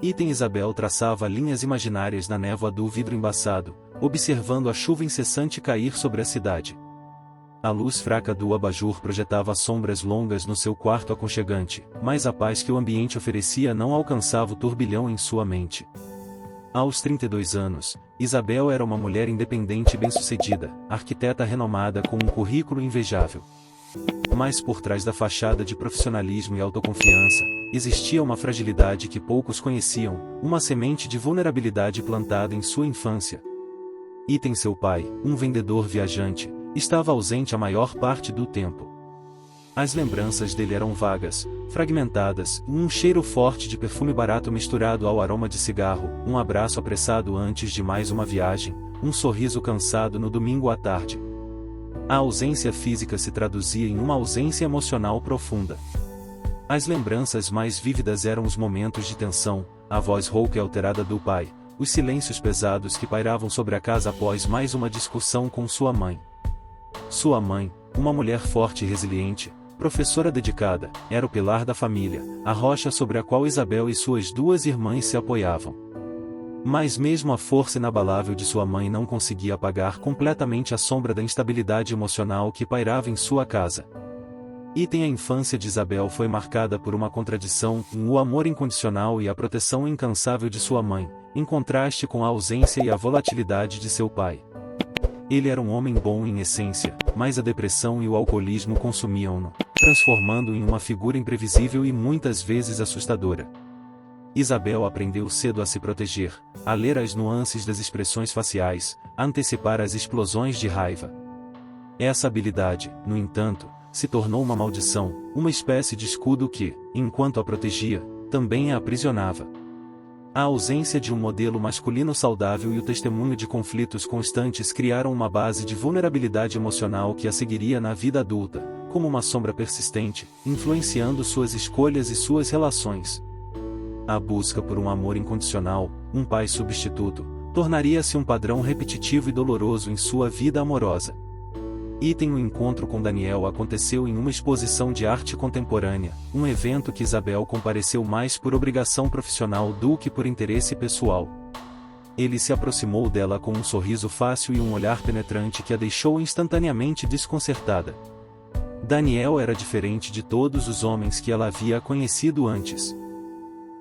Item Isabel traçava linhas imaginárias na névoa do vidro embaçado, observando a chuva incessante cair sobre a cidade. A luz fraca do abajur projetava sombras longas no seu quarto aconchegante, mas a paz que o ambiente oferecia não alcançava o turbilhão em sua mente. Aos 32 anos, Isabel era uma mulher independente e bem-sucedida, arquiteta renomada com um currículo invejável. Mas por trás da fachada de profissionalismo e autoconfiança, existia uma fragilidade que poucos conheciam, uma semente de vulnerabilidade plantada em sua infância. Item seu pai, um vendedor viajante, estava ausente a maior parte do tempo. As lembranças dele eram vagas, fragmentadas, um cheiro forte de perfume barato misturado ao aroma de cigarro, um abraço apressado antes de mais uma viagem, um sorriso cansado no domingo à tarde. A ausência física se traduzia em uma ausência emocional profunda. As lembranças mais vívidas eram os momentos de tensão, a voz rouca e alterada do pai, os silêncios pesados que pairavam sobre a casa após mais uma discussão com sua mãe. Sua mãe, uma mulher forte e resiliente, professora dedicada, era o pilar da família, a rocha sobre a qual Isabel e suas duas irmãs se apoiavam. Mas mesmo a força inabalável de sua mãe não conseguia apagar completamente a sombra da instabilidade emocional que pairava em sua casa. Item a infância de Isabel foi marcada por uma contradição, o amor incondicional e a proteção incansável de sua mãe, em contraste com a ausência e a volatilidade de seu pai. Ele era um homem bom em essência, mas a depressão e o alcoolismo consumiam-no, transformando-o em uma figura imprevisível e muitas vezes assustadora. Isabel aprendeu cedo a se proteger, a ler as nuances das expressões faciais, a antecipar as explosões de raiva. Essa habilidade, no entanto, se tornou uma maldição, uma espécie de escudo que, enquanto a protegia, também a aprisionava. A ausência de um modelo masculino saudável e o testemunho de conflitos constantes criaram uma base de vulnerabilidade emocional que a seguiria na vida adulta, como uma sombra persistente, influenciando suas escolhas e suas relações. A busca por um amor incondicional, um pai substituto, tornaria-se um padrão repetitivo e doloroso em sua vida amorosa. Item o encontro com Daniel aconteceu em uma exposição de arte contemporânea, um evento que Isabel compareceu mais por obrigação profissional do que por interesse pessoal. Ele se aproximou dela com um sorriso fácil e um olhar penetrante que a deixou instantaneamente desconcertada. Daniel era diferente de todos os homens que ela havia conhecido antes.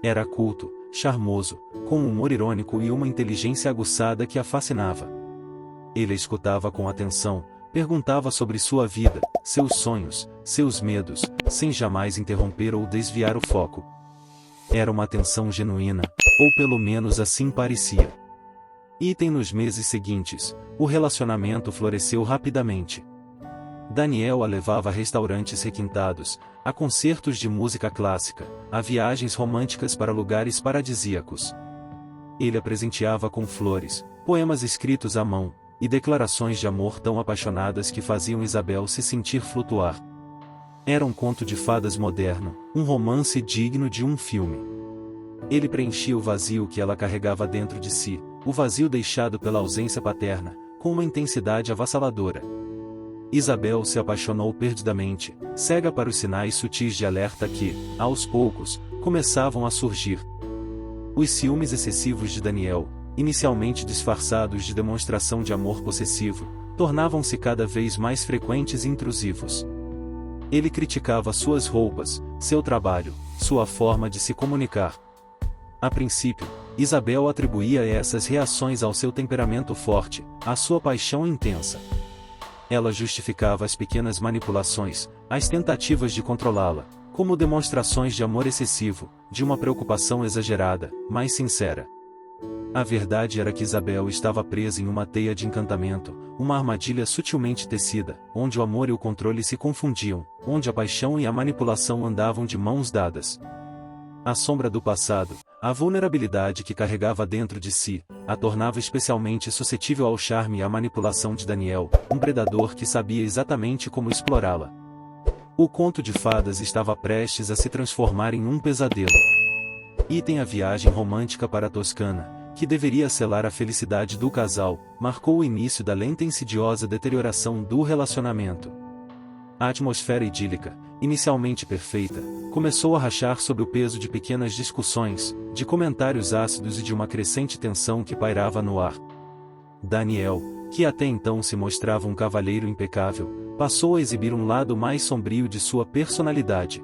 Era culto, charmoso, com um humor irônico e uma inteligência aguçada que a fascinava. Ele a escutava com atenção, perguntava sobre sua vida, seus sonhos, seus medos, sem jamais interromper ou desviar o foco. Era uma atenção genuína, ou pelo menos assim parecia. Item nos meses seguintes, o relacionamento floresceu rapidamente. Daniel a levava a restaurantes requintados, a concertos de música clássica, a viagens românticas para lugares paradisíacos. Ele a presenteava com flores, poemas escritos à mão, e declarações de amor tão apaixonadas que faziam Isabel se sentir flutuar. Era um conto de fadas moderno, um romance digno de um filme. Ele preenchia o vazio que ela carregava dentro de si, o vazio deixado pela ausência paterna, com uma intensidade avassaladora. Isabel se apaixonou perdidamente, cega para os sinais sutis de alerta que, aos poucos, começavam a surgir. Os ciúmes excessivos de Daniel, inicialmente disfarçados de demonstração de amor possessivo, tornavam-se cada vez mais frequentes e intrusivos. Ele criticava suas roupas, seu trabalho, sua forma de se comunicar. A princípio, Isabel atribuía essas reações ao seu temperamento forte, à sua paixão intensa. Ela justificava as pequenas manipulações, as tentativas de controlá-la, como demonstrações de amor excessivo, de uma preocupação exagerada, mas sincera. A verdade era que Isabel estava presa em uma teia de encantamento, uma armadilha sutilmente tecida, onde o amor e o controle se confundiam, onde a paixão e a manipulação andavam de mãos dadas. A sombra do passado, a vulnerabilidade que carregava dentro de si, a tornava especialmente suscetível ao charme e à manipulação de Daniel, um predador que sabia exatamente como explorá-la. O conto de fadas estava prestes a se transformar em um pesadelo. Item a viagem romântica para a Toscana, que deveria selar a felicidade do casal, marcou o início da lenta e insidiosa deterioração do relacionamento. A atmosfera idílica, inicialmente perfeita, começou a rachar sob o peso de pequenas discussões, de comentários ácidos e de uma crescente tensão que pairava no ar. Daniel, que até então se mostrava um cavalheiro impecável, passou a exibir um lado mais sombrio de sua personalidade.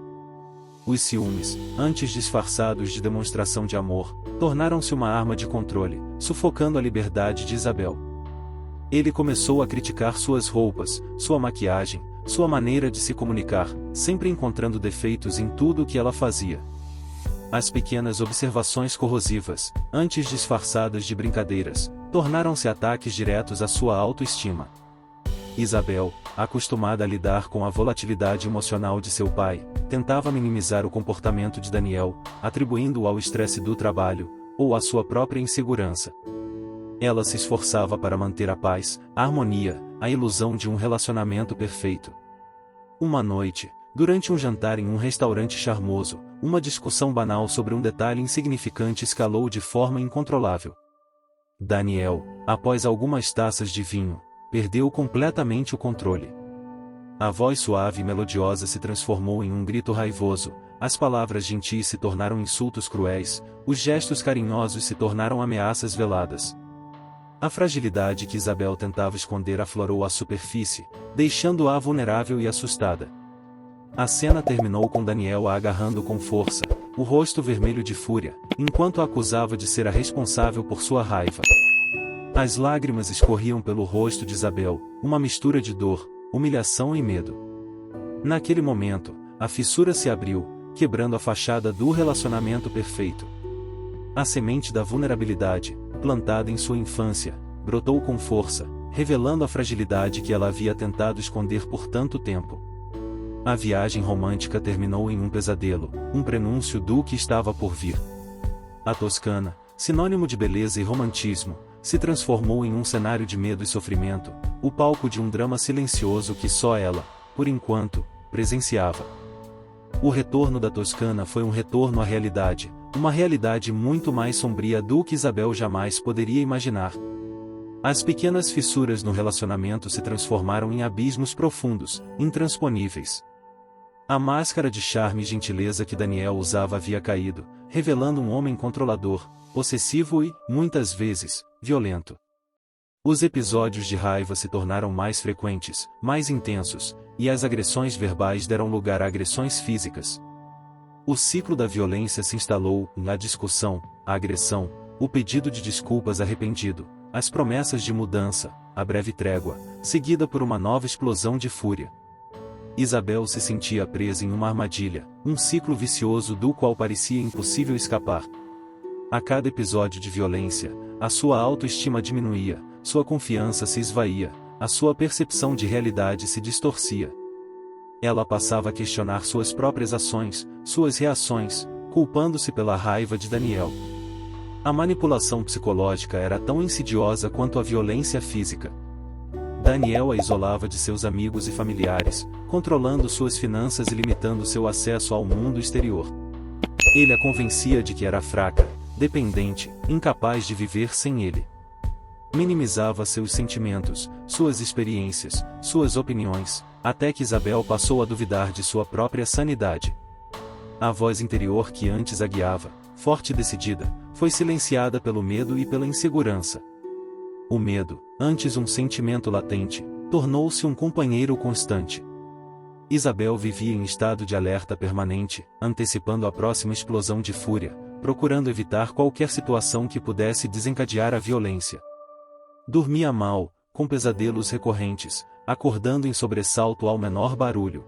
Os ciúmes, antes disfarçados de demonstração de amor, tornaram-se uma arma de controle, sufocando a liberdade de Isabel. Ele começou a criticar suas roupas, sua maquiagem, sua maneira de se comunicar, sempre encontrando defeitos em tudo o que ela fazia. As pequenas observações corrosivas, antes disfarçadas de brincadeiras, tornaram-se ataques diretos à sua autoestima. Isabel, acostumada a lidar com a volatilidade emocional de seu pai, tentava minimizar o comportamento de Daniel, atribuindo-o ao estresse do trabalho, ou à sua própria insegurança. Ela se esforçava para manter a paz, a harmonia, a ilusão de um relacionamento perfeito. Uma noite, durante um jantar em um restaurante charmoso, uma discussão banal sobre um detalhe insignificante escalou de forma incontrolável. Daniel, após algumas taças de vinho, perdeu completamente o controle. A voz suave e melodiosa se transformou em um grito raivoso, as palavras gentis se tornaram insultos cruéis, os gestos carinhosos se tornaram ameaças veladas. A fragilidade que Isabel tentava esconder aflorou à superfície, deixando-a vulnerável e assustada. A cena terminou com Daniel a agarrando com força, o rosto vermelho de fúria, enquanto a acusava de ser a responsável por sua raiva. As lágrimas escorriam pelo rosto de Isabel, uma mistura de dor, humilhação e medo. Naquele momento, a fissura se abriu, quebrando a fachada do relacionamento perfeito. A semente da vulnerabilidade, plantada em sua infância, brotou com força, revelando a fragilidade que ela havia tentado esconder por tanto tempo. A viagem romântica terminou em um pesadelo, um prenúncio do que estava por vir. A Toscana, sinônimo de beleza e romantismo, se transformou em um cenário de medo e sofrimento, o palco de um drama silencioso que só ela, por enquanto, presenciava. O retorno da Toscana foi um retorno à realidade, uma realidade muito mais sombria do que Isabel jamais poderia imaginar. As pequenas fissuras no relacionamento se transformaram em abismos profundos, intransponíveis. A máscara de charme e gentileza que Daniel usava havia caído, revelando um homem controlador, possessivo e, muitas vezes, violento. Os episódios de raiva se tornaram mais frequentes, mais intensos, e as agressões verbais deram lugar a agressões físicas. O ciclo da violência se instalou, na discussão, a agressão, o pedido de desculpas arrependido, as promessas de mudança, a breve trégua, seguida por uma nova explosão de fúria. Isabel se sentia presa em uma armadilha, um ciclo vicioso do qual parecia impossível escapar. A cada episódio de violência, a sua autoestima diminuía, sua confiança se esvaía, a sua percepção de realidade se distorcia. Ela passava a questionar suas próprias ações, suas reações, culpando-se pela raiva de Daniel. A manipulação psicológica era tão insidiosa quanto a violência física. Daniel a isolava de seus amigos e familiares, controlando suas finanças e limitando seu acesso ao mundo exterior. Ele a convencia de que era fraca, dependente, incapaz de viver sem ele. Minimizava seus sentimentos, suas experiências, suas opiniões, até que Isabel passou a duvidar de sua própria sanidade. A voz interior que antes a guiava, forte e decidida, foi silenciada pelo medo e pela insegurança. O medo, antes um sentimento latente, tornou-se um companheiro constante. Isabel vivia em estado de alerta permanente, antecipando a próxima explosão de fúria, procurando evitar qualquer situação que pudesse desencadear a violência. Dormia mal, com pesadelos recorrentes, acordando em sobressalto ao menor barulho.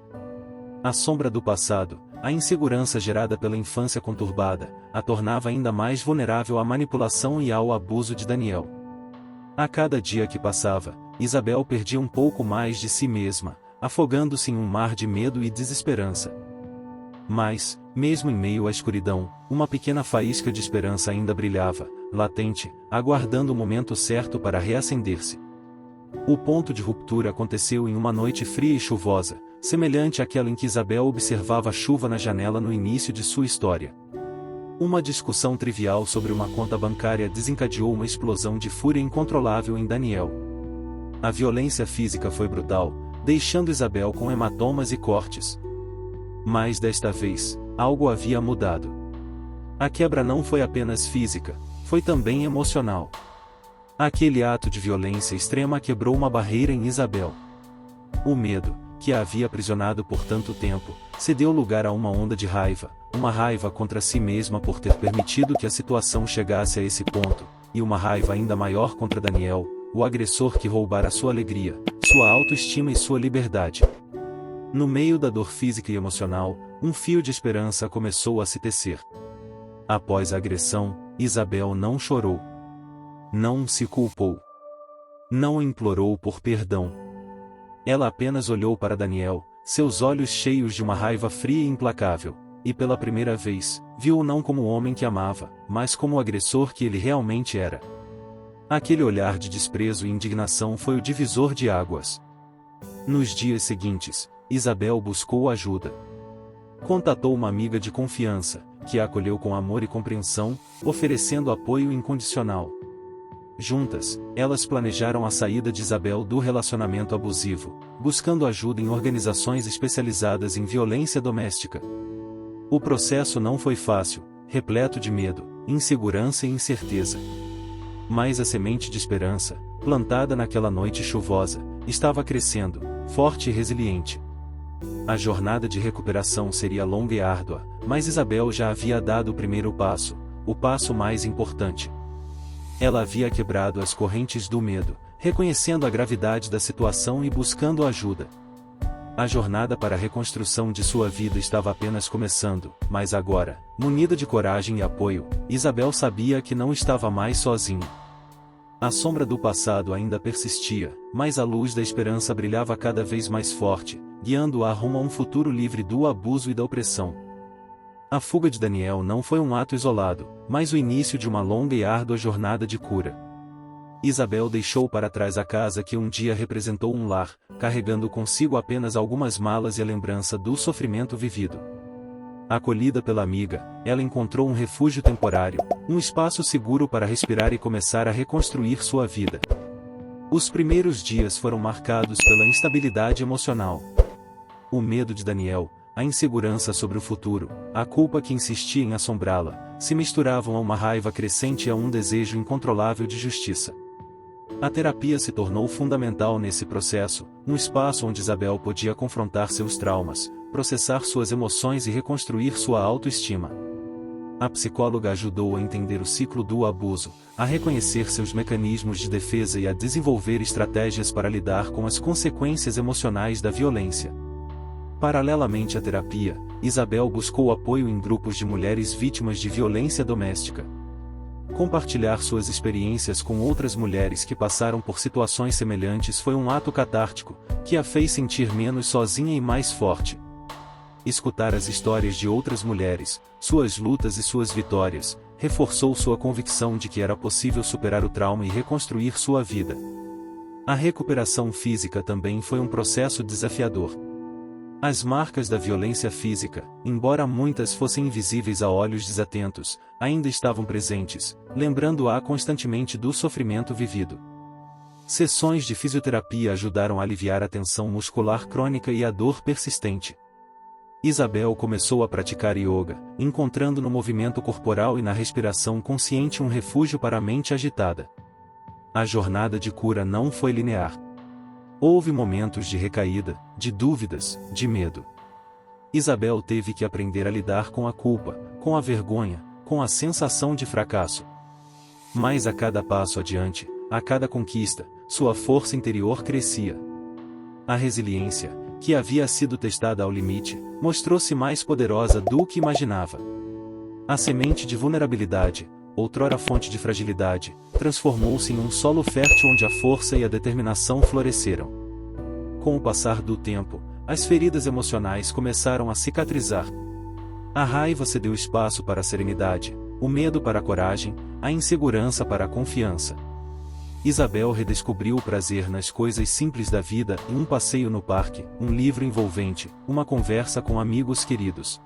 A sombra do passado, a insegurança gerada pela infância conturbada, a tornava ainda mais vulnerável à manipulação e ao abuso de Daniel. A cada dia que passava, Isabel perdia um pouco mais de si mesma, afogando-se em um mar de medo e desesperança. Mas, mesmo em meio à escuridão, uma pequena faísca de esperança ainda brilhava, latente, aguardando o momento certo para reacender-se. O ponto de ruptura aconteceu em uma noite fria e chuvosa, semelhante àquela em que Isabel observava a chuva na janela no início de sua história. Uma discussão trivial sobre uma conta bancária desencadeou uma explosão de fúria incontrolável em Daniel. A violência física foi brutal, deixando Isabel com hematomas e cortes. Mas desta vez, algo havia mudado. A quebra não foi apenas física, foi também emocional. Aquele ato de violência extrema quebrou uma barreira em Isabel. O medo, que a havia aprisionado por tanto tempo, cedeu lugar a uma onda de raiva, uma raiva contra si mesma por ter permitido que a situação chegasse a esse ponto, e uma raiva ainda maior contra Daniel, o agressor que roubara sua alegria, sua autoestima e sua liberdade. No meio da dor física e emocional, um fio de esperança começou a se tecer. Após a agressão, Isabel não chorou. Não se culpou. Não implorou por perdão. Ela apenas olhou para Daniel, seus olhos cheios de uma raiva fria e implacável, e pela primeira vez, viu-o não como o homem que amava, mas como o agressor que ele realmente era. Aquele olhar de desprezo e indignação foi o divisor de águas. Nos dias seguintes, Isabel buscou ajuda. Contatou uma amiga de confiança, que a acolheu com amor e compreensão, oferecendo apoio incondicional. Juntas, elas planejaram a saída de Isabel do relacionamento abusivo, buscando ajuda em organizações especializadas em violência doméstica. O processo não foi fácil, repleto de medo, insegurança e incerteza. Mas a semente de esperança, plantada naquela noite chuvosa, estava crescendo, forte e resiliente. A jornada de recuperação seria longa e árdua, mas Isabel já havia dado o primeiro passo, o passo mais importante. Ela havia quebrado as correntes do medo, reconhecendo a gravidade da situação e buscando ajuda. A jornada para a reconstrução de sua vida estava apenas começando, mas agora, munida de coragem e apoio, Isabel sabia que não estava mais sozinha. A sombra do passado ainda persistia, mas a luz da esperança brilhava cada vez mais forte, guiando-a rumo a um futuro livre do abuso e da opressão. A fuga de Daniel não foi um ato isolado, mas o início de uma longa e árdua jornada de cura. Isabel deixou para trás a casa que um dia representou um lar, carregando consigo apenas algumas malas e a lembrança do sofrimento vivido. Acolhida pela amiga, ela encontrou um refúgio temporário, um espaço seguro para respirar e começar a reconstruir sua vida. Os primeiros dias foram marcados pela instabilidade emocional. O medo de Daniel, a insegurança sobre o futuro, a culpa que insistia em assombrá-la, se misturavam a uma raiva crescente e a um desejo incontrolável de justiça. A terapia se tornou fundamental nesse processo, um espaço onde Isabel podia confrontar seus traumas, processar suas emoções e reconstruir sua autoestima. A psicóloga ajudou a entender o ciclo do abuso, a reconhecer seus mecanismos de defesa e a desenvolver estratégias para lidar com as consequências emocionais da violência. Paralelamente à terapia, Isabel buscou apoio em grupos de mulheres vítimas de violência doméstica. Compartilhar suas experiências com outras mulheres que passaram por situações semelhantes foi um ato catártico, que a fez sentir menos sozinha e mais forte. Escutar as histórias de outras mulheres, suas lutas e suas vitórias, reforçou sua convicção de que era possível superar o trauma e reconstruir sua vida. A recuperação física também foi um processo desafiador. As marcas da violência física, embora muitas fossem invisíveis a olhos desatentos, ainda estavam presentes, lembrando-a constantemente do sofrimento vivido. Sessões de fisioterapia ajudaram a aliviar a tensão muscular crônica e a dor persistente. Isabel começou a praticar yoga, encontrando no movimento corporal e na respiração consciente um refúgio para a mente agitada. A jornada de cura não foi linear. Houve momentos de recaída, de dúvidas, de medo. Isabel teve que aprender a lidar com a culpa, com a vergonha, com a sensação de fracasso. Mas a cada passo adiante, a cada conquista, sua força interior crescia. A resiliência, que havia sido testada ao limite, mostrou-se mais poderosa do que imaginava. A semente de vulnerabilidade, outrora fonte de fragilidade, transformou-se em um solo fértil onde a força e a determinação floresceram. Com o passar do tempo, as feridas emocionais começaram a cicatrizar. A raiva cedeu espaço para a serenidade, o medo para a coragem, a insegurança para a confiança. Isabel redescobriu o prazer nas coisas simples da vida, em um passeio no parque, um livro envolvente, uma conversa com amigos queridos.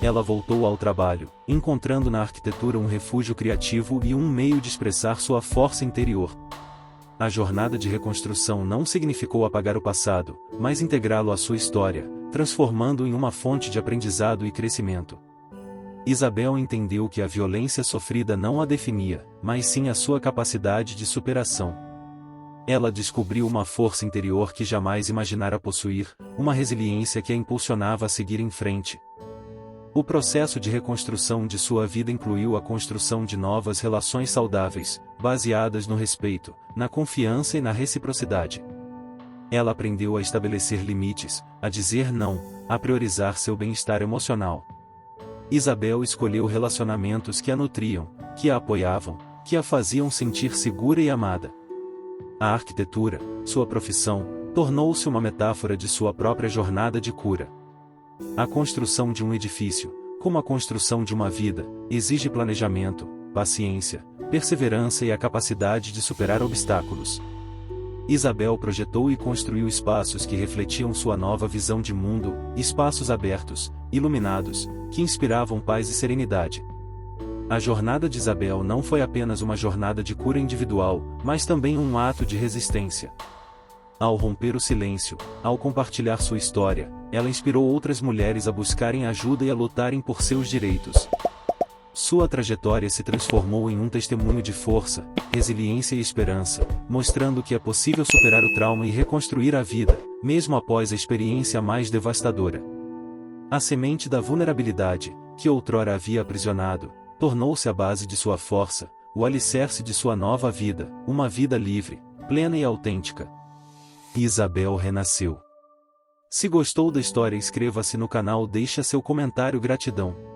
Ela voltou ao trabalho, encontrando na arquitetura um refúgio criativo e um meio de expressar sua força interior. A jornada de reconstrução não significou apagar o passado, mas integrá-lo à sua história, transformando-o em uma fonte de aprendizado e crescimento. Isabel entendeu que a violência sofrida não a definia, mas sim a sua capacidade de superação. Ela descobriu uma força interior que jamais imaginara possuir, uma resiliência que a impulsionava a seguir em frente. O processo de reconstrução de sua vida incluiu a construção de novas relações saudáveis, baseadas no respeito, na confiança e na reciprocidade. Ela aprendeu a estabelecer limites, a dizer não, a priorizar seu bem-estar emocional. Isabel escolheu relacionamentos que a nutriam, que a apoiavam, que a faziam sentir segura e amada. A arquitetura, sua profissão, tornou-se uma metáfora de sua própria jornada de cura. A construção de um edifício, como a construção de uma vida, exige planejamento, paciência, perseverança e a capacidade de superar obstáculos. Isabel projetou e construiu espaços que refletiam sua nova visão de mundo, espaços abertos, iluminados, que inspiravam paz e serenidade. A jornada de Isabel não foi apenas uma jornada de cura individual, mas também um ato de resistência. Ao romper o silêncio, ao compartilhar sua história, ela inspirou outras mulheres a buscarem ajuda e a lutarem por seus direitos. Sua trajetória se transformou em um testemunho de força, resiliência e esperança, mostrando que é possível superar o trauma e reconstruir a vida, mesmo após a experiência mais devastadora. A semente da vulnerabilidade, que outrora havia aprisionado, tornou-se a base de sua força, o alicerce de sua nova vida, uma vida livre, plena e autêntica. Isabel renasceu. Se gostou da história, inscreva-se no canal, deixe seu comentário. Gratidão.